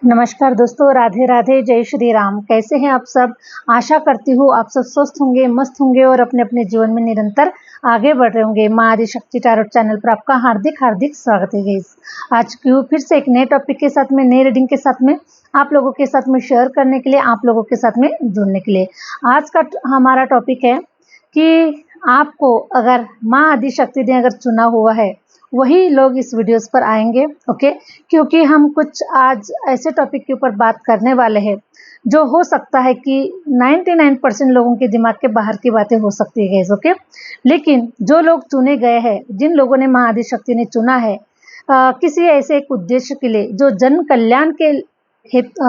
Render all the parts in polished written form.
नमस्कार दोस्तों, राधे राधे, जय श्री राम। कैसे हैं आप सब। आशा करती हूँ आप सब स्वस्थ होंगे, मस्त होंगे और अपने अपने जीवन में निरंतर आगे बढ़ रहे होंगे। माँ आदिशक्ति टैरोट चैनल पर आपका हार्दिक हार्दिक स्वागत है गाइस। आज क्यों फिर से एक नए टॉपिक के साथ में, नई रीडिंग के साथ में आप लोगों के साथ में शेयर करने के लिए, आप लोगों के साथ में जुड़ने के लिए। आज का हमारा टॉपिक है कि आपको अगर माँ आदिशक्ति ने अगर चुना हुआ है, वही लोग इस वीडियोस पर आएंगे। ओके, क्योंकि हम कुछ आज ऐसे टॉपिक के ऊपर बात करने वाले हैं जो हो सकता है कि 99% लोगों के दिमाग के बाहर की बातें हो सकती है। ओके, लेकिन जो लोग चुने गए हैं, जिन लोगों ने माँ आदिशक्ति ने चुना है किसी ऐसे एक उद्देश्य के लिए जो जन कल्याण के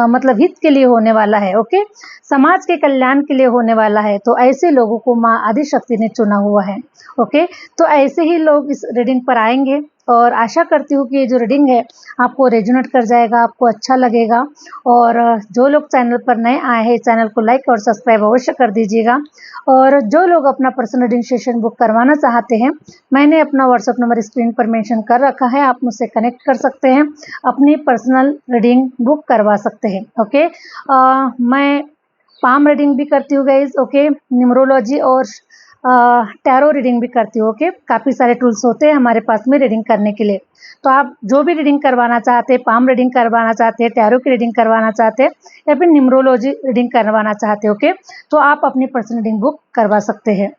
मतलब हित के लिए होने वाला है। ओके, समाज के कल्याण के लिए होने वाला है, तो ऐसे लोगों को माँ आदिशक्ति ने चुना हुआ है। ओके, तो ऐसे ही लोग इस रीडिंग पर आएंगे और आशा करती हूँ कि ये जो रीडिंग है आपको रेजोनेट कर जाएगा, आपको अच्छा लगेगा। और जो लोग चैनल पर नए आए हैं, चैनल को लाइक और सब्सक्राइब अवश्य कर दीजिएगा। और जो लोग अपना पर्सनल रीडिंग सेशन बुक करवाना चाहते हैं, मैंने अपना व्हाट्सएप नंबर स्क्रीन पर मेंशन कर रखा है, आप मुझसे कनेक्ट कर सकते हैं, अपनी पर्सनल रीडिंग बुक करवा सकते हैं। ओके, मैं पाम रीडिंग भी करती हूँ गाइज। ओके, न्यूमरोलॉजी और टैरो रीडिंग भी करती हूँ। ओके, काफ़ी सारे टूल्स होते हैं हमारे पास में रीडिंग करने के लिए। तो आप जो भी रीडिंग करवाना चाहते हैं, पाम रीडिंग करवाना चाहते हैं, टैरो की रीडिंग करवाना चाहते हैं या फिर न्यूमरोलॉजी रीडिंग करवाना चाहते हैं, ओके, तो आप अपनी पर्सनल रीडिंग बुक करवा सकते हैं।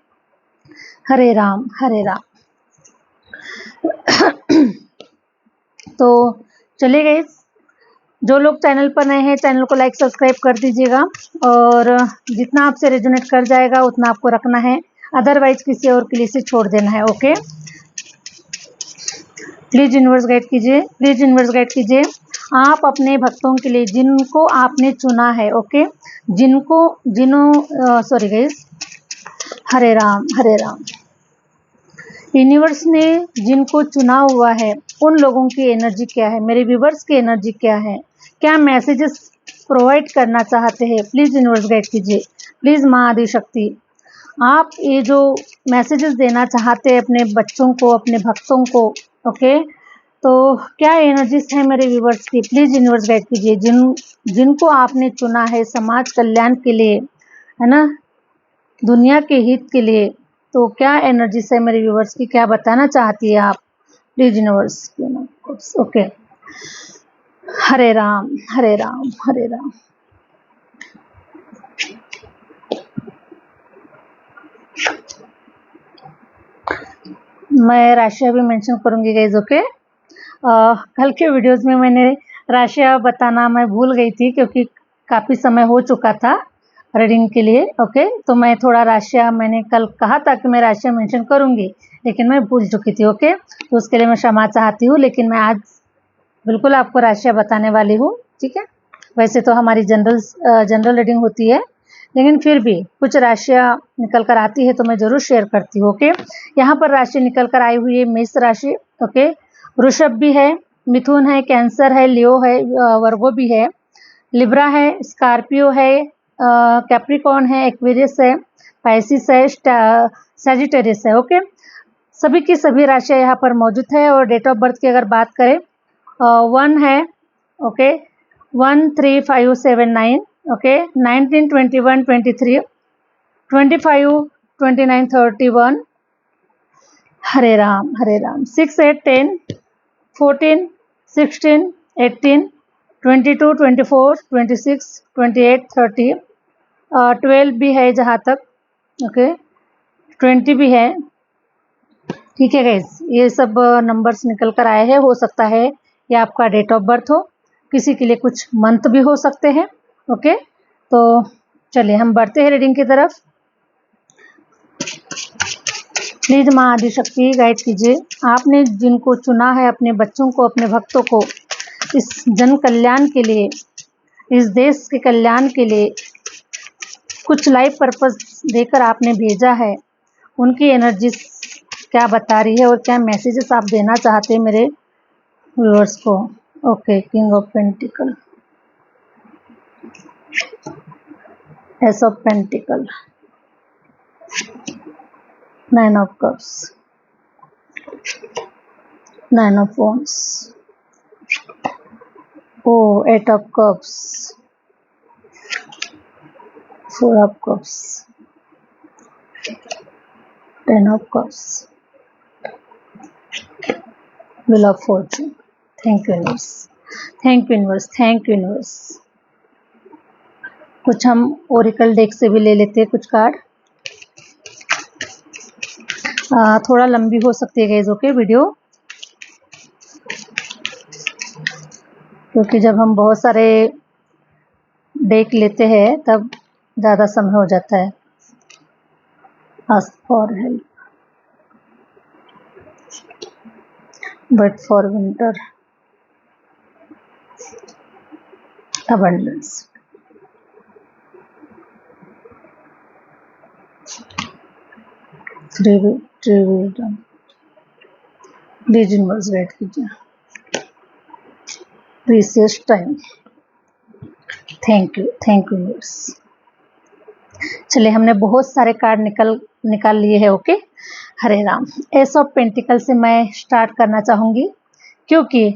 हरे राम हरे राम। तो चलिए गाइस, जो लोग चैनल पर नए हैं चैनल को लाइक सब्सक्राइब कर दीजिएगा और जितना आपसे रेजोनेट कर जाएगा उतना आपको रखना है, अदरवाइज किसी और के लिए से छोड़ देना है। ओके, प्लीज यूनिवर्स गाइड कीजिए, प्लीज यूनिवर्स गाइड कीजिए आप अपने भक्तों के लिए जिनको आपने चुना है। ओके, सॉरी गाइस, हरे राम हरे राम। यूनिवर्स ने जिनको चुना हुआ है उन लोगों की एनर्जी क्या है, मेरे व्यूवर्स की एनर्जी क्या है, क्या मैसेजेस प्रोवाइड करना चाहते हैं, प्लीज यूनिवर्स गाइड कीजिए। प्लीज माँ आदिशक्ति, आप ये जो मैसेजेस देना चाहते हैं अपने बच्चों को, अपने भक्तों को, ओके, तो क्या एनर्जीज है मेरे व्यूवर्स की, प्लीज यूनिवर्स गाइड कीजिए। जिनको आपने चुना है समाज कल्याण के लिए, है ना, दुनिया के हित के लिए, तो क्या एनर्जीज है मेरे व्यूवर्स की, क्या बताना चाहती है आप, please universe. Okay, Hare Ram हरे राम हरे राम। मैं राशियाँ भी मेंशन करूंगी गाइज। ओके, कल के वीडियोस में मैंने राशियाँ बताना मैं भूल गई थी क्योंकि काफ़ी समय हो चुका था रीडिंग के लिए। ओके, तो मैं थोड़ा राशियाँ, मैंने कल कहा था कि मैं राशियाँ मेंशन करूंगी लेकिन मैं भूल चुकी थी। ओके, तो उसके लिए मैं क्षमा चाहती हूँ, लेकिन मैं आज बिल्कुल आपको राशियाँ बताने वाली हूँ। ठीक है, वैसे तो हमारी जनरल रीडिंग होती है, लेकिन फिर भी कुछ राशियाँ निकल कर आती है तो मैं जरूर शेयर करती हूँ। ओके, यहाँ पर राशि निकल कर आई हुई है मेष राशि। ओके, वृषभ भी है, मिथुन है, कैंसर है, लियो है, वर्गो भी है, लिब्रा है, स्कॉर्पियो है, कैप्रिकॉर्न है, एक्वेरियस है, पाइसिस है, सैजिटेरियस है। ओके, सभी की सभी राशियाँ यहाँ पर मौजूद है। और डेट ऑफ बर्थ की अगर बात करें, 1 है, ओके, 13579, ओके, 19, 21, 23, 25, 29, 31, हरे राम, 6, 8, 10, 14, 16, 18, 22, 24, 26, 28, 30, 12 भी है जहाँ तक, ओके, 20 भी है। ठीक है गाइस, ये सब नंबर्स निकल कर आए हैं। हो सकता है ये आपका डेट ऑफ बर्थ हो, किसी के लिए कुछ मंथ भी हो सकते हैं। ओके, तो चलिए हम बढ़ते हैं रीडिंग की तरफ। प्लीज माँ आदिशक्ति गाइड कीजिए, आपने जिनको चुना है, अपने बच्चों को, अपने भक्तों को इस जन कल्याण के लिए, इस देश के कल्याण के लिए कुछ लाइफ पर्पस देकर आपने भेजा है, उनकी एनर्जी क्या बता रही है और क्या मैसेजेस आप देना चाहते हैं मेरे व्यूअर्स को। Okay, king of pentacle, S of pentacle, 9 of cups, 9 of wands, Oh, 8 of cups, 4 of cups, 10 of cups, wheel of fortune. Thank you universe, thank you universe, thank you universe. कुछ हम Oracle deck से भी ले लेते हैं कुछ card. थोड़ा लंबी हो सकती है गाइस, ओके वीडियो, क्योंकि जब हम बहुत सारे डेक लेते हैं तब ज़्यादा समय हो जाता है। Ask for help, but for winter, abundance, three wisdom, please universe guide कीजिए, precious time, thank you universe. चलिए, हमने बहुत सारे कार्ड निकाल लिए हैं, okay. Hare Ram. Ace of pentacle से मैं स्टार्ट करना चाहूँगी, क्योंकि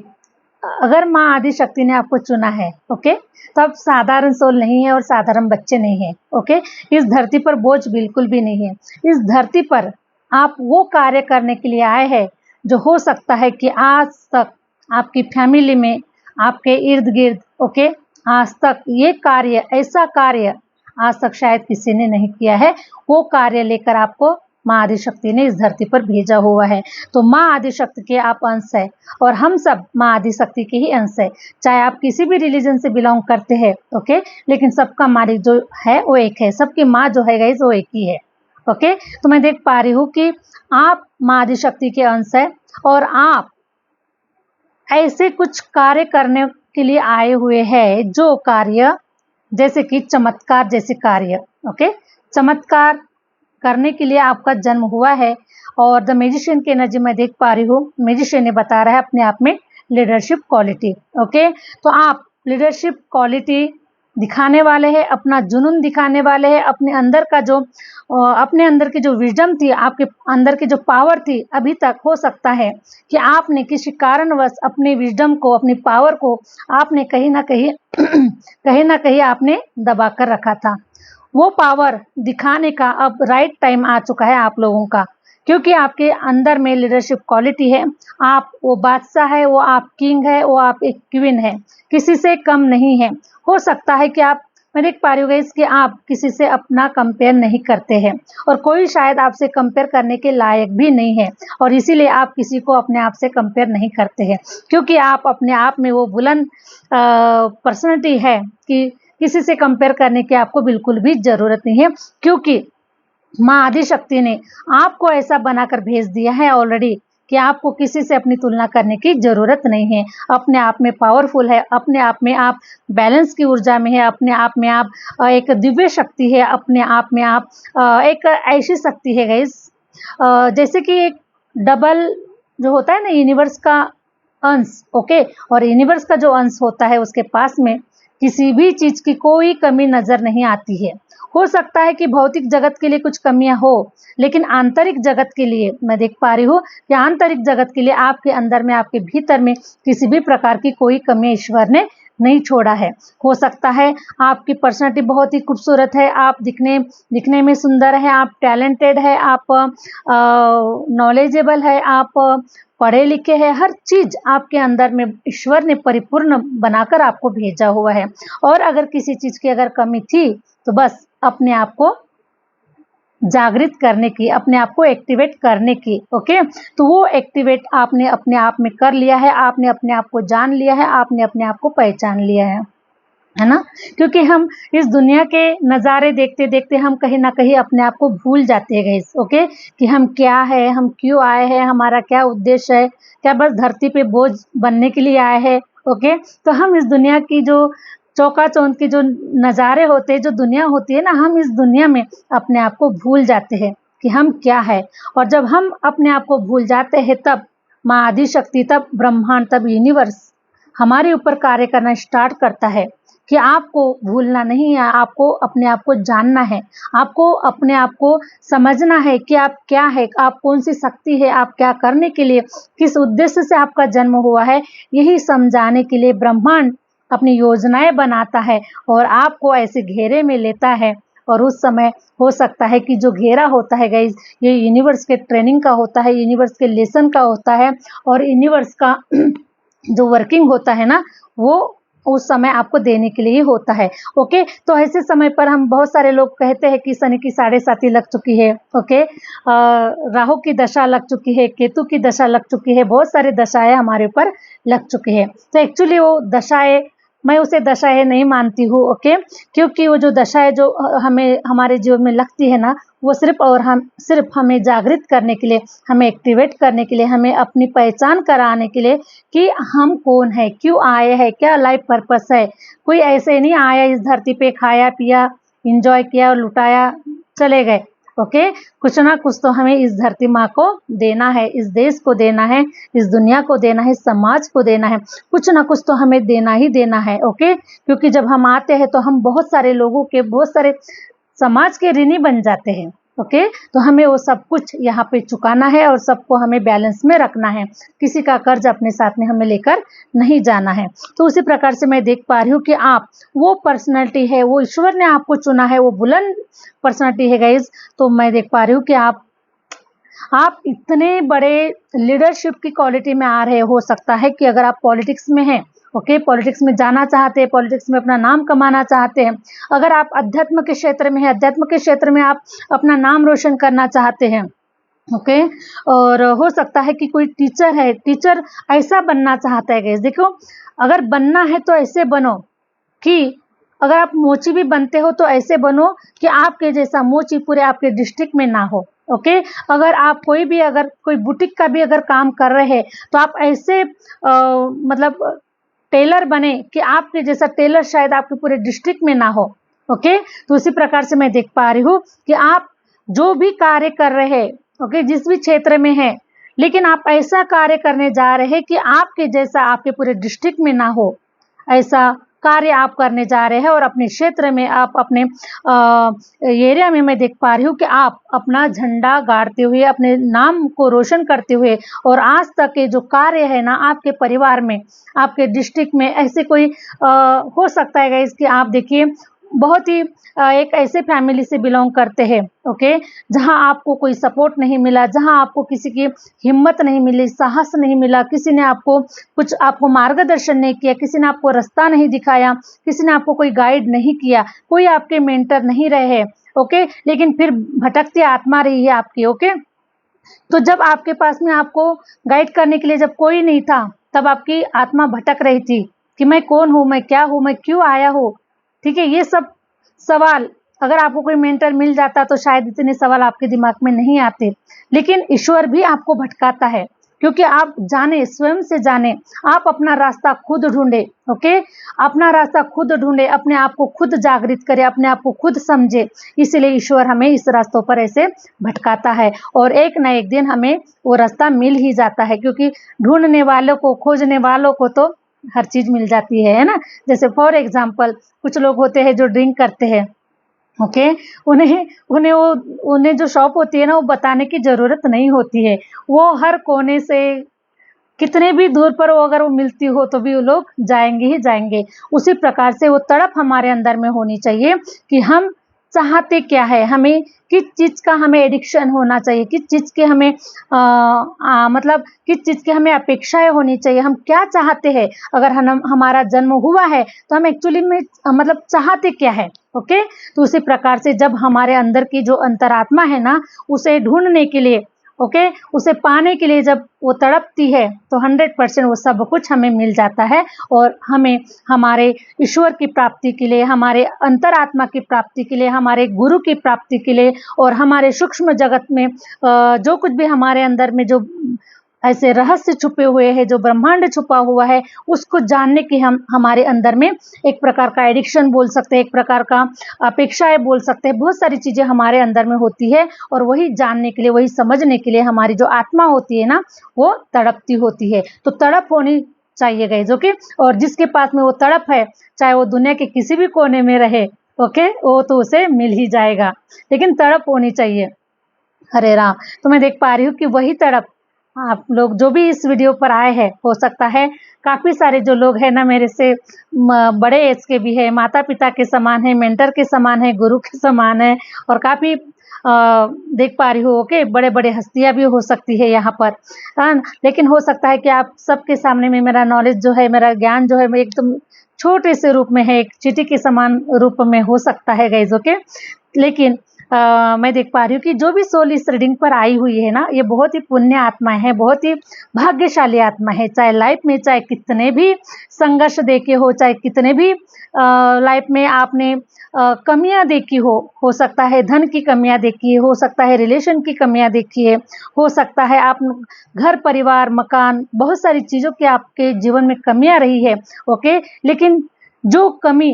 अगर माँ आदि शक्ति ने आपको चुना है, ओके, तो आप साधारण सोल नहीं है और साधारण बच्चे नहीं है, ओके। इस धरती पर बोझ बिल्कुल भी नहीं है। इस धरती पर आप वो कार्य करने के लिए आए हैं जो हो सकता है कि आज तक आपकी फैमिली में, आपके इर्द गिर्द, ओके, आज तक ये कार्य, ऐसा कार्य आज तक शायद किसी ने नहीं किया है। वो कार्य लेकर आपको माँ आदिशक्ति ने इस धरती पर भेजा हुआ है। तो माँ आदिशक्ति के आप अंश है और हम सब माँ आदिशक्ति के ही अंश है। चाहे आप किसी भी रिलीजन से बिलोंग करते हैं, ओके, लेकिन सबका मालिक जो है वो एक है। सबकी माँ जो है गाइस वो एक ही है, ओके। तो मैं देख पा रही हूँ कि आप माँ आदिशक्ति के अंश है और आप ऐसे कुछ कार्य करने के लिए आए हुए हैं, जो कार्य जैसे कि चमत्कार जैसे कार्य, ओके। चमत्कार करने के लिए आपका जन्म हुआ है। और द मैजिशियन की एनर्जी मैं देख पा रही हूँ। मैजिशियन ने बता रहा है अपने आप में लीडरशिप क्वालिटी, ओके। तो आप लीडरशिप क्वालिटी दिखाने वाले हैं, अपना जुनून दिखाने वाले हैं, अपने अंदर की जो विजडम थी, आपके अंदर की जो पावर थी, अभी तक हो सकता है कि आपने किसी कारणवश अपने विजडम को, अपनी पावर को आपने कहीं ना कहीं आपने दबा कर रखा था। वो पावर दिखाने का अब राइट टाइम आ चुका है आप लोगों का, क्योंकि आपके अंदर में लीडरशिप क्वालिटी है। आप वो बादशाह है, वो आप किंग है, वो आप एक क्वीन है, किसी से कम नहीं है। हो सकता है कि आप, मैं देख पा रही हूँ कि आप किसी से अपना कंपेयर नहीं करते हैं और कोई शायद आपसे कंपेयर करने के लायक भी नहीं है, और इसीलिए आप किसी को अपने आप से कंपेयर नहीं करते हैं, क्योंकि आप अपने आप में वो बुलंद पर्सनैलिटी है कि किसी से कंपेयर करने की आपको बिल्कुल भी जरूरत नहीं है, क्योंकि माँ आदिशक्ति ने आपको ऐसा बनाकर भेज दिया है ऑलरेडी कि आपको किसी से अपनी तुलना करने की जरूरत नहीं है। अपने आप में पावरफुल है, अपने आप में आप बैलेंस की ऊर्जा में है, अपने आप में आप एक दिव्य शक्ति है, अपने आप में आप एक ऐसी शक्ति है गाइस, जैसे कि एक डबल जो होता है ना यूनिवर्स का अंश, ओके। और यूनिवर्स का जो अंश होता है उसके पास में किसी भी चीज की कोई कमी नजर नहीं आती है। हो सकता है कि भौतिक जगत के लिए कुछ कमियां हो, लेकिन आंतरिक जगत के लिए मैं देख पा रही हूँ कि आंतरिक जगत के लिए आपके अंदर में, आपके भीतर में किसी भी प्रकार की कोई कमी ईश्वर ने नहीं छोड़ा है। हो सकता है आपकी पर्सनालिटी बहुत ही खूबसूरत है, आप दिखने में सुंदर है, आप टैलेंटेड है, आप नॉलेजेबल है, आप पढ़े लिखे हैं, हर चीज आपके अंदर में ईश्वर ने परिपूर्ण बनाकर आपको भेजा हुआ है। और अगर किसी चीज की अगर कमी थी तो बस अपने आप को जागृत करने की, अपने आप को एक्टिवेट करने की, ओके। तो वो एक्टिवेट आपने अपने आप में कर लिया है, आपने अपने आप को जान लिया है, आपने अपने आप को पहचान लिया है ना। क्योंकि हम इस दुनिया के नज़ारे देखते देखते हम कहीं ना कहीं अपने आप को भूल जाते हैं गाइस, ओके, कि हम क्या है, हम क्यों आए हैं, हमारा क्या उद्देश्य है, क्या बस धरती पे बोझ बनने के लिए आए हैं, ओके। तो हम इस दुनिया की जो चौकाचौंध के जो नज़ारे होते हैं, जो दुनिया होती है ना, हम इस दुनिया में अपने आप को भूल जाते हैं कि हम क्या है। और जब हम अपने आप को भूल जाते हैं तब माँ आदिशक्ति, तब ब्रह्मांड, तब यूनिवर्स हमारे ऊपर कार्य करना स्टार्ट करता है कि आपको भूलना नहीं है, आपको अपने आप को जानना है, आपको अपने आप को समझना है कि आप क्या है, आप कौन सी शक्ति है, आप क्या करने के लिए, किस उद्देश्य से आपका जन्म हुआ है। यही समझाने के लिए ब्रह्मांड अपनी योजनाएं बनाता है और आपको ऐसे घेरे में लेता है। और उस समय हो सकता है कि जो घेरा होता है गाइज, ये यूनिवर्स के ट्रेनिंग का होता है, यूनिवर्स के लेसन का होता है, और यूनिवर्स का जो वर्किंग होता है ना, वो उस समय आपको देने के लिए ही होता है। ओके, तो ऐसे समय पर हम बहुत सारे लोग कहते हैं कि शनि की 7.5 लग चुकी है। ओके, राहु की दशा लग चुकी है, केतु की दशा लग चुकी है, बहुत सारे दशाएं हमारे ऊपर लग चुकी है। तो एक्चुअली वो दशाएं, मैं उसे दशाएं नहीं मानती हूँ। ओके, क्योंकि वो जो दशाएं जो हमें हमारे जीवन में लगती है ना, वो सिर्फ हमें जागृत करने के लिए, हमें एक्टिवेट करने के लिए, हमें अपनी पहचान कराने के लिए कि हम कौन है, क्यों आए हैं, क्या लाइफ पर्पस है। कोई ऐसे नहीं आया इस धरती पे, खाया पिया, एंजॉय किया और लुटाया, चले गए। ओके, कुछ ना कुछ तो हमें इस धरती माँ को देना है, इस देश को देना है, इस दुनिया को देना है, समाज को देना है, कुछ ना कुछ तो हमें देना ही देना है। ओके, क्योंकि जब हम आते हैं तो हम बहुत सारे लोगों के, बहुत सारे समाज के ऋणी बन जाते हैं। ओके, तो हमें वो सब कुछ यहाँ पे चुकाना है और सबको हमें बैलेंस में रखना है, किसी का कर्ज अपने साथ में हमें लेकर नहीं जाना है। तो उसी प्रकार से मैं देख पा रही हूँ कि आप वो पर्सनैलिटी है, वो ईश्वर ने आपको चुना है, वो बुलंद पर्सनैलिटी है गाइज। तो मैं देख पा रही हूँ कि आप इतने बड़े लीडरशिप की क्वालिटी में आ रहे हो सकता है कि अगर आप पॉलिटिक्स में हैं, ओके, पॉलिटिक्स में जाना चाहते हैं, पॉलिटिक्स में अपना नाम कमाना चाहते हैं, अगर आप अध्यात्म के क्षेत्र में हैं, अध्यात्म के क्षेत्र में आप अपना नाम रोशन करना चाहते हैं, ओके, और हो सकता है कि कोई टीचर है, टीचर ऐसा बनना चाहता है गाइस। देखो, अगर बनना है तो ऐसे बनो कि अगर आप मोची भी बनते हो तो ऐसे बनो कि आपके जैसा मोची पूरे आपके डिस्ट्रिक्ट में ना हो। ओके, अगर आप अगर कोई बुटीक का भी अगर काम कर रहे हैं तो आप ऐसे मतलब टेलर बने कि आपके जैसा टेलर शायद आपके पूरे डिस्ट्रिक्ट में ना हो। ओके, तो उसी प्रकार से मैं देख पा रही हूँ कि आप जो भी कार्य कर रहे हैं, ओके, जिस भी क्षेत्र में है, लेकिन आप ऐसा कार्य करने जा रहे हैं कि आपके जैसा आपके पूरे डिस्ट्रिक्ट में ना हो, ऐसा कार्य आप करने जा रहे हैं। और अपने क्षेत्र में, आप अपने एरिया में मैं देख पा रही हूँ कि आप अपना झंडा गाड़ते हुए, अपने नाम को रोशन करते हुए, और आज तक के जो कार्य है ना, आपके परिवार में, आपके डिस्ट्रिक्ट में ऐसे कोई हो सकता है गाइस कि आप देखिए बहुत ही एक ऐसे फैमिली से बिलोंग करते हैं, ओके, जहां आपको कोई सपोर्ट नहीं मिला, जहां आपको किसी की हिम्मत नहीं मिली, साहस नहीं मिला, किसी ने आपको मार्गदर्शन नहीं किया, किसी ने आपको रास्ता नहीं दिखाया, किसी ने आपको कोई गाइड नहीं किया, कोई आपके मेंटर नहीं रहे, ओके, लेकिन फिर भटकती आत्मा रही है आपकी। ओके, तो जब आपके पास में आपको गाइड करने के लिए जब कोई नहीं था, तब आपकी आत्मा भटक रही थी कि मैं कौन हूँ, मैं क्या हूँ, मैं क्यों आया हूँ। ठीक है, ये सब सवाल अगर आपको कोई मेंटर मिल जाता तो शायद इतने सवाल आपके दिमाग में नहीं आते। लेकिन ईश्वर भी आपको भटकाता है, क्योंकि आप जाने, स्वयं से जाने, आप अपना रास्ता खुद ढूंढे। ओके, अपना रास्ता खुद ढूंढे, अपने आप को खुद जागृत करे, अपने आप को खुद समझे। इसलिए ईश्वर हमें इस रास्तों पर ऐसे भटकाता है, और एक न एक दिन हमें वो रास्ता मिल ही जाता है, क्योंकि ढूंढने वालों को, खोजने वालों को तो हर चीज मिल जाती है ना। जैसे फॉर एग्जाम्पल कुछ लोग होते हैं जो ड्रिंक करते हैं, ओके, उन्हें जो शॉप होती है ना, वो बताने की जरूरत नहीं होती है, वो हर कोने से कितने भी दूर पर वो अगर वो मिलती हो तो भी वो लोग जाएंगे ही जाएंगे। उसी प्रकार से वो तड़प हमारे अंदर में होनी चाहिए कि हम चाहते क्या है, हमें किस चीज का हमें एडिक्शन होना चाहिए, किस चीज के हमें मतलब किस चीज की हमें अपेक्षाएं होनी चाहिए, हम क्या चाहते हैं। अगर हमारा जन्म हुआ है तो हम एक्चुअली में मतलब चाहते क्या है। ओके, तो उसी प्रकार से जब हमारे अंदर की जो अंतरात्मा है ना, उसे ढूंढने के लिए, ओके, उसे पाने के लिए जब वो तड़पती है तो 100% वो सब कुछ हमें मिल जाता है। और हमें हमारे ईश्वर की प्राप्ति के लिए, हमारे अंतरात्मा की प्राप्ति के लिए, हमारे गुरु की प्राप्ति के लिए, और हमारे सूक्ष्म जगत में जो कुछ भी हमारे अंदर में जो ऐसे रहस्य छुपे हुए हैं, जो ब्रह्मांड छुपा हुआ है, उसको जानने की हमारे अंदर में एक प्रकार का एडिक्शन बोल सकते हैं, एक प्रकार का अपेक्षाएं बोल सकते हैं, बहुत सारी चीजें हमारे अंदर में होती है। और वही जानने के लिए, वही समझने के लिए हमारी जो आत्मा होती है ना, वो तड़पती होती है। तो तड़प होनी चाहिए गाइस। ओके, और जिसके पास में वो तड़प है, चाहे वो दुनिया के किसी भी कोने में रहे, ओके, वो तो उसे मिल ही जाएगा, लेकिन तड़प होनी चाहिए। हरे राम। तो मैं देख पा रही हूँ कि वही तड़प आप लोग जो भी इस वीडियो पर आए हैं, हो सकता है काफ़ी सारे जो लोग हैं ना मेरे से बड़े एज के भी है, माता पिता के समान है, मेंटर के समान है, गुरु के समान है, और काफ़ी देख पा रही हूँ ओके, बड़े बड़े हस्तियाँ भी हो सकती है यहाँ पर, हाँ। लेकिन हो सकता है कि आप सबके सामने में मेरा नॉलेज जो है, मेरा ज्ञान जो है, मैं एकदम छोटे से रूप में है, एक चींटी के समान रूप में हो सकता है गाइज ओके। लेकिन मैं देख पा रही हूँ कि जो भी सोल इस रीडिंग पर आई हुई है ना, ये बहुत ही पुण्य आत्माएं हैं, बहुत ही भाग्यशाली आत्मा है। चाहे लाइफ में चाहे कितने भी संघर्ष देखे हो, चाहे कितने भी लाइफ में आपने कमियां देखी हो सकता है धन की कमियां देखी है, हो सकता है रिलेशन की कमियां देखी है, हो सकता है आप घर परिवार मकान बहुत सारी चीज़ों की आपके जीवन में कमियां रही है ओके। लेकिन जो कमी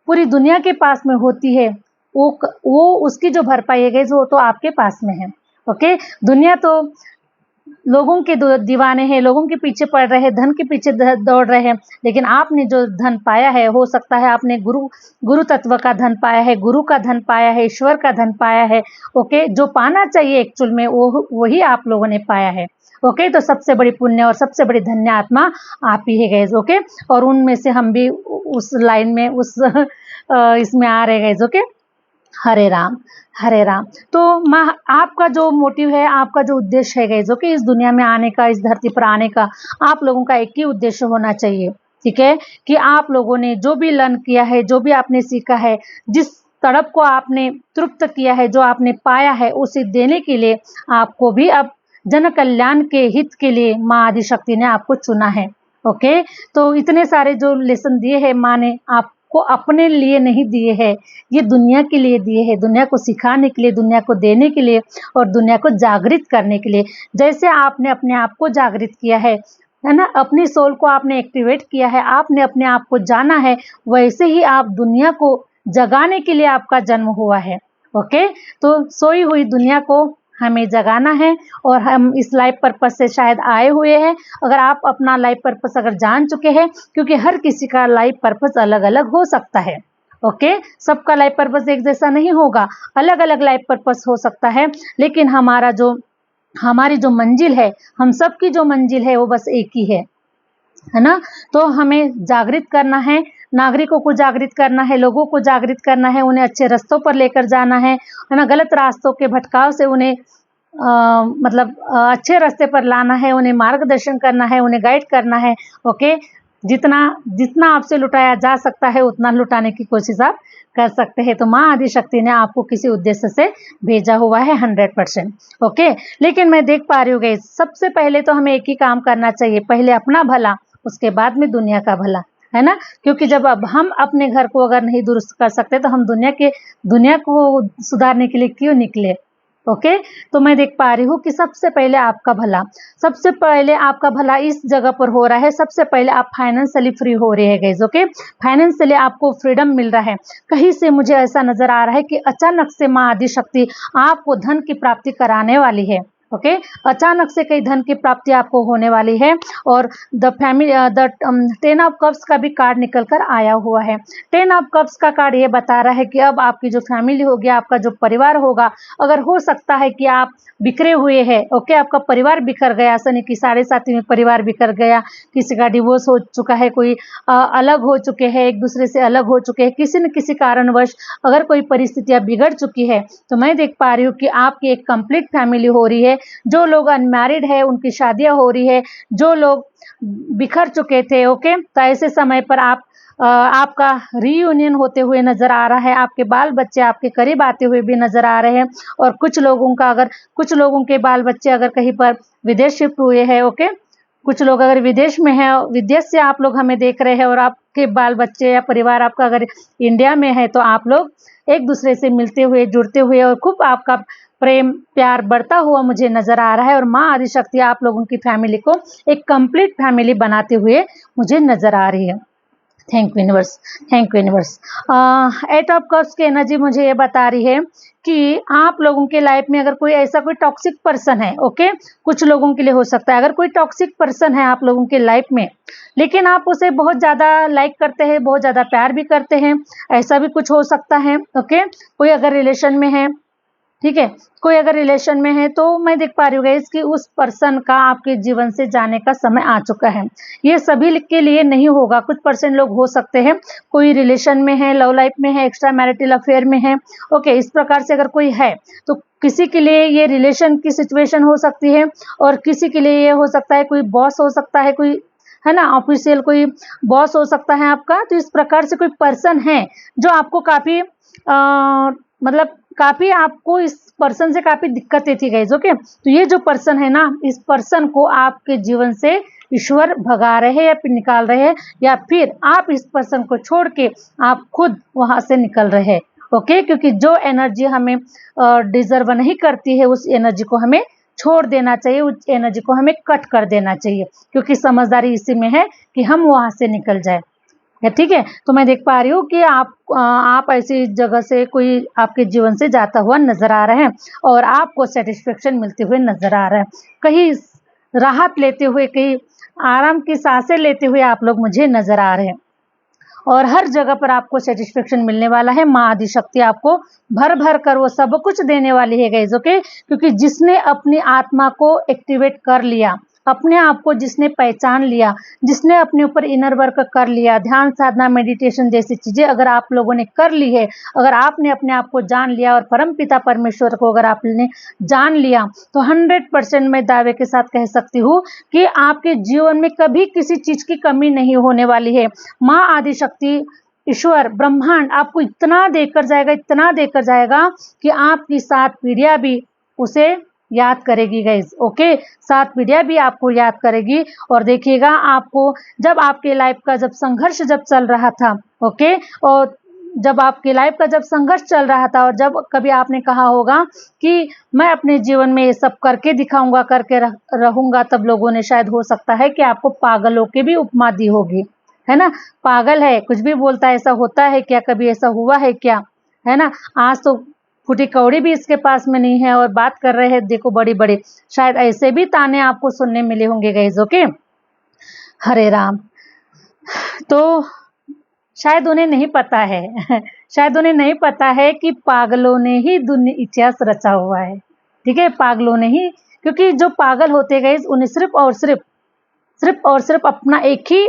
पूरी दुनिया के पास में होती है, वो उसकी जो भरपाई है गाइस, वो तो आपके पास में है ओके। दुनिया तो लोगों के दीवाने हैं, लोगों के पीछे पड़ रहे हैं, धन के पीछे दौड़ रहे हैं, लेकिन आपने जो धन पाया है, हो सकता है आपने गुरु तत्व का धन पाया है, गुरु का धन पाया है, ईश्वर का धन पाया है ओके। जो पाना चाहिए एक्चुअल में वो वही आप लोगों ने पाया है ओके। तो सबसे बड़ी पुण्य और सबसे बड़ी धन्य आत्मा आप ही है गाइस ओके। और उनमें से हम भी उस लाइन में उस इसमें आ रहे गाइस ओके। हरे राम हरे राम। तो आपका जो मोटिव है, आपका जो उद्देश्य है गाइस ओके, इस दुनिया में आने का, इस धरती पर आने का, आप लोगों का एक ही उद्देश्य होना चाहिए, ठीक है, कि आप लोगों ने जो भी लर्न किया है, जो भी आपने सीखा है, जिस तड़प को आपने तृप्त किया है, जो आपने पाया है, उसे देने के लिए आपको भी अब जन कल्याण के हित के लिए माँ आदिशक्ति ने आपको चुना है ओके। तो इतने सारे जो लेसन दिए हैं माँ ने आपको अपने लिए नहीं दिए हैं, ये दुनिया के लिए दिए हैं, दुनिया को सिखाने के लिए, दुनिया को देने के लिए और दुनिया को जागृत करने के लिए। जैसे आपने अपने आप को जागृत किया है ना, अपनी सोल को आपने एक्टिवेट किया है, आपने अपने आप को जाना है, वैसे ही आप दुनिया को जगाने के लिए आपका जन्म हुआ है ओके। तो सोई हुई दुनिया को हमें जगाना है और हम इस लाइफ पर्पस से शायद आए हुए हैं। अगर आप अपना लाइफ पर्पस अगर जान चुके हैं, क्योंकि हर किसी का लाइफ पर्पस अलग अलग हो सकता है ओके। सबका लाइफ पर्पस एक जैसा नहीं होगा, अलग अलग लाइफ पर्पस हो सकता है, लेकिन हमारी जो मंजिल है, हम सबकी जो मंजिल है वो बस एक ही है ना। तो हमें जागृत करना है, नागरिकों को जागृत करना है, लोगों को जागृत करना है, उन्हें अच्छे रास्तों पर लेकर जाना है ना, गलत रास्तों के भटकाव से उन्हें अच्छे रास्ते पर लाना है, उन्हें मार्गदर्शन करना है, उन्हें गाइड करना है ओके। जितना जितना आपसे लुटाया जा सकता है उतना लुटाने की कोशिश आप कर सकते हैं। तो माँ आदिशक्ति ने आपको किसी उद्देश्य से भेजा हुआ है 100% ओके। लेकिन मैं देख पा रही हूँ गाइस, सबसे पहले तो हमें एक ही काम करना चाहिए, पहले अपना भला, उसके बाद में दुनिया का भला, है ना। क्योंकि जब अब हम अपने घर को अगर नहीं दुरुस्त कर सकते तो हम दुनिया को सुधारने के लिए क्यों निकले ओके। तो मैं देख पा रही हूँ कि सबसे पहले आपका भला इस जगह पर हो रहा है। सबसे पहले आप फाइनेंशियली फ्री हो रहे हैं गाइस ओके, फाइनेंशियली आपको फ्रीडम मिल रहा है। कहीं से मुझे ऐसा नजर आ रहा है कि अचानक से माँ आदिशक्ति आपको धन की प्राप्ति कराने वाली है ओके। अचानक से कई धन की प्राप्ति आपको होने वाली है। और द 10 ऑफ कप्स का भी कार्ड निकल कर आया हुआ है। 10 ऑफ कप्स का कार्ड ये बता रहा है कि अब आपकी जो फैमिली होगी, आपका जो परिवार होगा, अगर हो सकता है कि आप बिखरे हुए हैं ओके, आपका परिवार बिखर गया, शनि की 7.5 में परिवार बिखर गया, किसी का डिवोर्स हो चुका है, कोई अलग हो चुके हैं, एक दूसरे से अलग हो चुके हैं, किसी न किसी कारणवश अगर कोई परिस्थितियां बिगड़ चुकी है, तो मैं देख पा रही हूँ कि आपकी एक कंप्लीट फैमिली हो रही है। जो लोग अनमैरिड है उनकी शादियां हो रही है, जो लोग बिखर चुके थे ओके, तो ऐसे समय पर आपका रीयूनियन होते हुए नजर आ रहा है, आपके बाल बच्चे आपके करीब आते हुए भी नजर आ रहे हैं। और कुछ लोगों के बाल बच्चे अगर कहीं पर विदेश शिफ्ट हुए हैं ओके, कुछ लोग अगर विदेश में है, विदेश से आप लोग हमें देख रहे हैं और आपके बाल बच्चे या परिवार आपका अगर इंडिया में है, तो आप लोग एक दूसरे से मिलते हुए, जुड़ते हुए और खूब आपका प्रेम प्यार बढ़ता हुआ मुझे नजर आ रहा है। और माँ आदिशक्ति आप लोगों की फैमिली को एक कंप्लीट फैमिली बनाते हुए मुझे नजर आ रही है। Thank you universe, thank you universe. 8 of cups की एनर्जी मुझे ये बता रही है कि आप लोगों के लाइफ में अगर कोई ऐसा कोई टॉक्सिक पर्सन है ओके, कुछ लोगों के लिए हो सकता है, अगर कोई टॉक्सिक पर्सन है आप लोगों के लाइफ में, लेकिन आप उसे बहुत ज़्यादा लाइक करते हैं, बहुत ज़्यादा प्यार भी करते हैं, ऐसा भी कुछ हो सकता है ओके। कोई अगर रिलेशन में है ठीक है। कोई अगर रिलेशन में है तो मैं देख पा रही हूँ गाइस कि उस पर्सन का आपके जीवन से जाने का समय आ चुका है। ये सभी के लिए नहीं होगा, कुछ परसेंट लोग हो सकते हैं कोई रिलेशन में है, लव लाइफ में है, एक्स्ट्रा मैरिटल अफेयर में है। ओके, इस प्रकार से अगर कोई है तो किसी के लिए ये रिलेशन की सिचुएशन हो सकती है, और किसी के लिए ये हो सकता है कोई बॉस हो सकता है, कोई है ना ऑफिशियल कोई बॉस हो सकता है आपका। तो इस प्रकार से कोई पर्सन है जो आपको काफी मतलब काफी आपको इस पर्सन से काफी दिक्कतें थी गाइस। ओके, तो ये जो पर्सन है ना, इस पर्सन को आपके जीवन से ईश्वर भगा रहे हैं या फिर निकाल रहे हैं, या फिर आप इस पर्सन को छोड़ के आप खुद वहां से निकल रहे हैं। ओके, क्योंकि जो एनर्जी हमें डिजर्व नहीं करती है उस एनर्जी को हमें छोड़ देना चाहिए, उस एनर्जी को हमें कट कर देना चाहिए, क्योंकि समझदारी इसी में है कि हम वहां से निकल जाए। ठीक है। तो मैं देख पा रही हूँ कि आप ऐसी जगह से कोई आपके जीवन से जाता हुआ नजर आ रहा है, और आपको सेटिस्फेक्शन मिलते हुए नजर आ रहा है, कहीं राहत लेते हुए, कहीं आराम की सांसें लेते हुए आप लोग मुझे नजर आ रहे हैं, और हर जगह पर आपको सेटिस्फेक्शन मिलने वाला है। माँ आदिशक्ति आपको भर भर कर वो सब कुछ देने वाली है गाइस। ओके, क्योंकि जिसने अपनी आत्मा को एक्टिवेट कर लिया, अपने आप को जिसने पहचान लिया, जिसने अपने ऊपर इनर वर्क कर लिया, ध्यान साधना मेडिटेशन जैसी चीजें अगर आप लोगों ने कर ली है, अगर आपने अपने आप को जान लिया और परम पिता परमेश्वर को अगर आपने जान लिया, तो 100% मैं दावे के साथ कह सकती हूँ कि आपके जीवन में कभी किसी चीज की कमी नहीं होने वाली है। माँ आदिशक्ति, ईश्वर, ब्रह्मांड आपको इतना देकर जाएगा, इतना देकर जाएगा कि आपकी 7 पीढ़ियां भी उसे याद करेगी गाइज। ओके, 7 पीढ़ियां भी आपको याद करेगी। और देखिएगा, आपको जब आपके लाइफ का जब संघर्ष जब चल रहा था, ओके, और जब आपके लाइफ का जब संघर्ष चल रहा था, और जब कभी आपने कहा होगा कि मैं अपने जीवन में ये सब करके दिखाऊंगा, करके रहूंगा, तब लोगों ने शायद हो सकता है कि आपको पागलों की भी उपमा दी होगी, है ना। पागल है, कुछ भी बोलता है, ऐसा होता है क्या, कभी ऐसा हुआ है क्या, है ना। आज तो फूटी कौड़ी भी इसके पास में नहीं है और बात कर रहे हैं देखो बड़ी बड़ी, शायद ऐसे भी ताने आपको सुनने मिले होंगे गाइस। ओके, हरे राम। तो शायद उन्हें नहीं पता है शायद उन्हें नहीं पता है कि पागलों ने ही दुनिया इतिहास रचा हुआ है। ठीक है, पागलों ने ही, क्योंकि जो पागल होते गए उन्हें सिर्फ और सिर्फ अपना एक ही,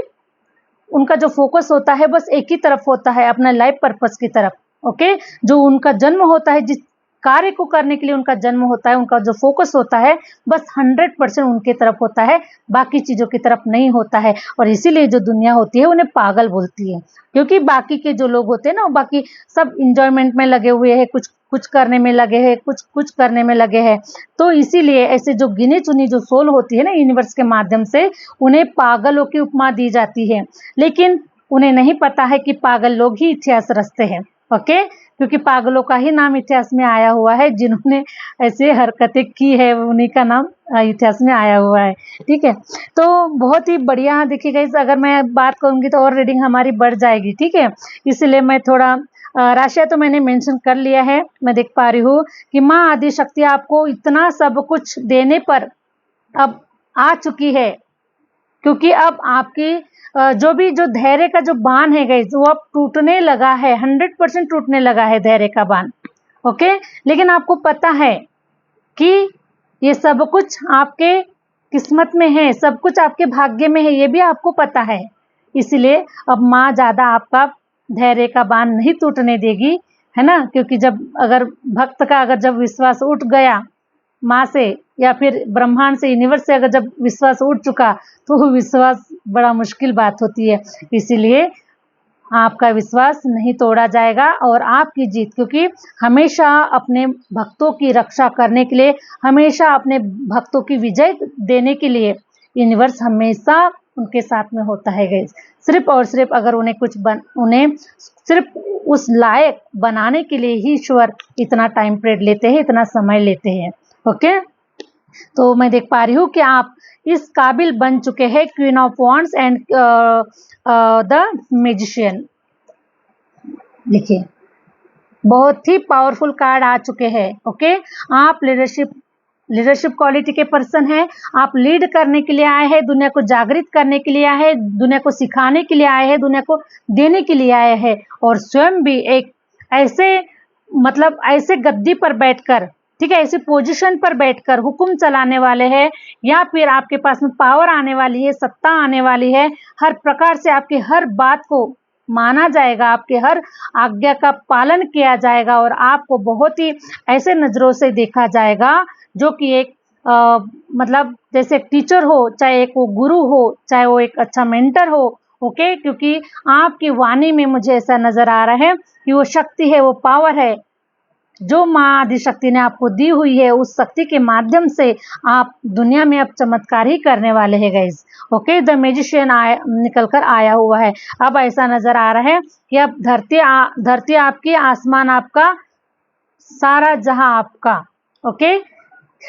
उनका जो फोकस होता है बस एक ही तरफ होता है, अपना लाइफ पर्पस की तरफ। ओके, जो उनका जन्म होता है, जिस कार्य को करने के लिए उनका जन्म होता है, उनका जो फोकस होता है बस 100% उनके तरफ होता है, बाकी चीजों की तरफ नहीं होता है। और इसीलिए जो दुनिया होती है उन्हें पागल बोलती है, क्योंकि बाकी के जो लोग होते हैं ना, बाकी सब इंजॉयमेंट में लगे हुए हैं, कुछ कुछ करने में लगे हैं, कुछ कुछ करने में लगे हैं। तो इसीलिए ऐसे जो गिनी चुनी जो सोल होती है ना यूनिवर्स के माध्यम से, उन्हें पागलों की उपमा दी जाती है। लेकिन उन्हें नहीं पता है कि पागल लोग ही इतिहास रचते हैं। ओके, क्योंकि पागलों का ही नाम इतिहास में आया हुआ है, जिन्होंने ऐसे हरकतें की है उन्हीं का नाम इतिहास में आया हुआ है। ठीक है, तो बहुत ही बढ़िया। देखिएगा, इस अगर मैं बात करूंगी तो और रीडिंग हमारी बढ़ जाएगी। ठीक है, इसलिए मैं थोड़ा राशियां तो मैंने मेंशन कर लिया है। मैं देख पा रही हूँ कि माँ आदिशक्ति आपको इतना सब कुछ देने पर अब आ चुकी है, क्योंकि अब आपकी जो धैर्य का जो बांध है गाइस, वो अब टूटने लगा है, 100% टूटने लगा है धैर्य का बांध। ओके, लेकिन आपको पता है कि ये सब कुछ आपके किस्मत में है, सब कुछ आपके भाग्य में है, ये भी आपको पता है। इसलिए अब माँ ज्यादा आपका धैर्य का बांध नहीं टूटने देगी, है ना। क्योंकि जब अगर भक्त का अगर जब विश्वास उठ गया माँ से या फिर ब्रह्मांड से, यूनिवर्स से अगर जब विश्वास उठ चुका, तो विश्वास बड़ा मुश्किल बात होती है। इसीलिए आपका विश्वास नहीं तोड़ा जाएगा और आपकी जीत, क्योंकि हमेशा अपने भक्तों की रक्षा करने के लिए, हमेशा अपने भक्तों की विजय देने के लिए यूनिवर्स हमेशा उनके साथ में होता है गाइस। सिर्फ और सिर्फ अगर उन्हें सिर्फ उस लायक बनाने के लिए ही ईश्वर इतना टाइम पीरियड लेते हैं, इतना समय लेते हैं। ओके, तो मैं देख पा रही हूँ कि आप इस काबिल बन चुके हैं, queen of wands and the magician. देखिए, बहुत ही पावरफुल कार्ड आ चुके हैं। ओके, आप लीडरशिप क्वालिटी के पर्सन हैं, आप लीड करने के लिए आए हैं, दुनिया को जागृत करने के लिए आए हैं, दुनिया को सिखाने के लिए आए हैं, दुनिया को देने के लिए आए हैं, और स्वयं भी एक ऐसे मतलब ऐसे गद्दी पर बैठकर ठीक है, ऐसी पोजीशन पर बैठकर हुक्म चलाने वाले हैं, या फिर आपके पास में पावर आने वाली है, सत्ता आने वाली है, हर प्रकार से आपकी हर बात को माना जाएगा, आपके हर आज्ञा का पालन किया जाएगा और आपको बहुत ही ऐसे नज़रों से देखा जाएगा जो कि एक मतलब जैसे एक टीचर हो, चाहे एक वो गुरु हो, चाहे वो एक अच्छा मेंटर हो। ओके, क्योंकि आपकी वाणी में मुझे ऐसा नज़र आ रहा है कि वो शक्ति है, वो पावर है जो माँ आदिशक्ति ने आपको दी हुई है। उस शक्ति के माध्यम से आप दुनिया में अब चमत्कार ही करने वाले हैं गाइज। ओके, द मैजिशियन निकल कर आया हुआ है। अब ऐसा नजर आ रहा है कि अब धरती आपकी, आसमान आपका, सारा जहां आपका। ओके,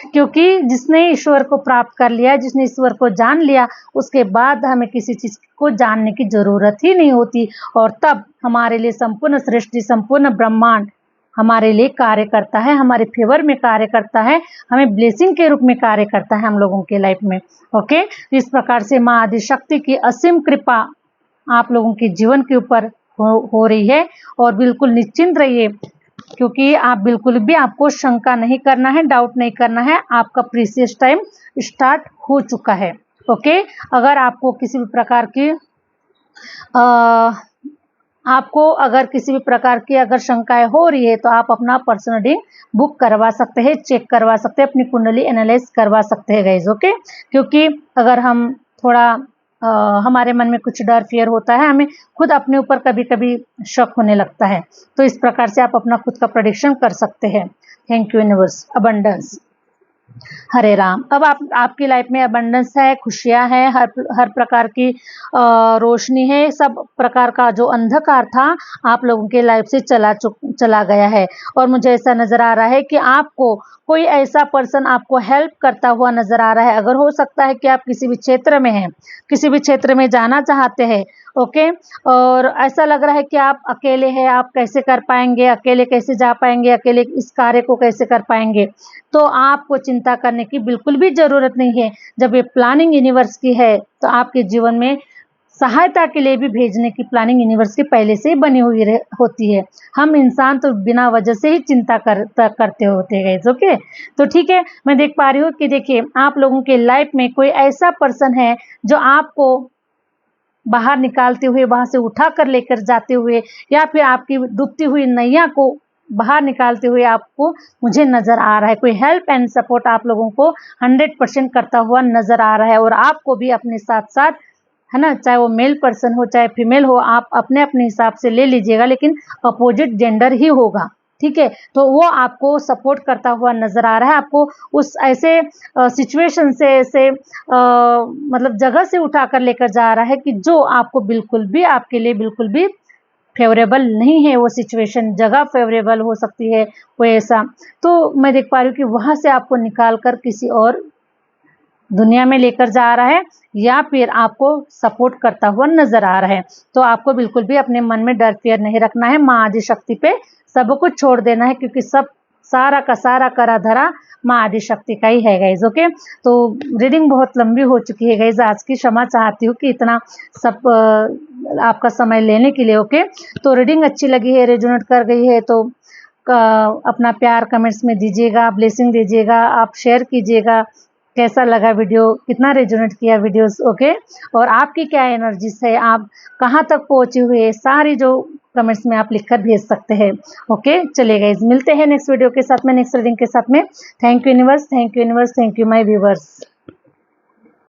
क्योंकि जिसने ईश्वर को प्राप्त कर लिया, जिसने ईश्वर को जान लिया, उसके बाद हमें किसी चीज को जानने की जरूरत ही नहीं होती, और तब हमारे लिए संपूर्ण सृष्टि, संपूर्ण ब्रह्मांड हमारे लिए कार्य करता है, हमारे फेवर में कार्य करता है, हमें ब्लेसिंग के रूप में कार्य करता है हम लोगों के लाइफ में। ओके, इस प्रकार से माँ आदिशक्ति की असीम कृपा आप लोगों के जीवन के ऊपर हो रही है, और बिल्कुल निश्चिंत रहिए, क्योंकि आप बिल्कुल भी आपको शंका नहीं करना है, डाउट नहीं करना है। आपका प्रीसियस टाइम स्टार्ट हो चुका है। ओके, अगर आपको किसी भी प्रकार की अगर किसी भी प्रकार की अगर शंकाएं हो रही है, तो आप अपना पर्सनल रीडिंग बुक करवा सकते हैं, चेक करवा सकते हैं, अपनी कुंडली एनालाइज करवा सकते हैं गाइज। ओके, क्योंकि अगर हम थोड़ा हमारे मन में कुछ डर, फियर होता है, हमें खुद अपने ऊपर कभी कभी शक होने लगता है, तो इस प्रकार से आप अपना खुद का प्रेडिक्शन कर सकते हैं। Thank you universe. अबंडेंस, हरे राम। अब आपकी लाइफ में अबंडेंस है, खुशियां हैं, हर प्रकार की रोशनी है, सब प्रकार का जो अंधकार था आप लोगों के लाइफ से चला गया है। और मुझे ऐसा नजर आ रहा है कि आपको कोई ऐसा पर्सन आपको हेल्प करता हुआ नजर आ रहा है। अगर हो सकता है कि आप किसी भी क्षेत्र में हैं, किसी भी क्षेत्र में जाना चाहते हैं, ओके, और ऐसा लग रहा है कि आप अकेले हैं, आप कैसे कर पाएंगे, अकेले कैसे जा पाएंगे, अकेले इस कार्य को कैसे कर पाएंगे, तो आपको चिंता करने की बिल्कुल भी जरूरत नहीं है। जब ये प्लानिंग यूनिवर्स की है, तो आपके जीवन में सहायता के लिए भी भेजने की प्लानिंग यूनिवर्स की पहले से ही बनी हुई होती है। हम इंसान तो बिना वजह से ही चिंता करते होते हैं। ओके, तो ठीक है, मैं देख पा रही हूँ कि देखिए आप लोगों के लाइफ में कोई ऐसा पर्सन है जो आपको बाहर निकालते हुए, वहां से उठा कर लेकर जाते हुए, या फिर आपकी डूबती हुई नैया को बाहर निकालते हुए आपको मुझे नजर आ रहा है। कोई हेल्प एंड सपोर्ट आप लोगों को 100% करता हुआ नजर आ रहा है, और आपको भी अपने साथ साथ, है ना, चाहे वो मेल पर्सन हो चाहे फीमेल हो, आप अपने अपने हिसाब से ले लीजिएगा, लेकिन अपोजिट जेंडर ही होगा। ठीक है, तो वो आपको सपोर्ट करता हुआ नजर आ रहा है, आपको उस ऐसे सिचुएशन से, ऐसे मतलब जगह से उठा कर लेकर जा रहा है कि जो आपको बिल्कुल भी, आपके लिए बिल्कुल भी फेवरेबल नहीं है। वो सिचुएशन, जगह फेवरेबल हो सकती है कोई ऐसा, तो मैं देख पा रही हूँ कि वहां से आपको निकाल कर किसी और दुनिया में लेकर जा रहा है, या फिर आपको सपोर्ट करता हुआ नजर आ रहा है। तो आपको बिल्कुल भी अपने मन में डर, फियर नहीं रखना है, माँ आदिशक्ति पे सब कुछ छोड़ देना है, क्योंकि सब सारा का सारा करा धरा माँ आदिशक्ति का ही है गाइज। ओके, तो रीडिंग बहुत लंबी हो चुकी है गाइज, आज की क्षमा चाहती हूँ कि इतना सब आपका समय लेने के लिए। ओके, तो रीडिंग अच्छी लगी है, रेजोनेट कर गई है, तो अपना प्यार कमेंट्स में दीजिएगा, ब्लेसिंग दीजिएगा, आप शेयर कीजिएगा कैसा लगा वीडियो, कितना रेजोनेट किया वीडियोस। ओके, और आपकी क्या एनर्जीज है, आप कहाँ तक पहुँचे हुए, सारी जो कमेंट्स में आप लिखकर भेज सकते हैं। ओके, चलिए गाइज, मिलते हैं नेक्स्ट वीडियो के साथ में, नेक्स्ट रीडिंग के साथ में। Thank you universe, thank you universe, thank you my viewers.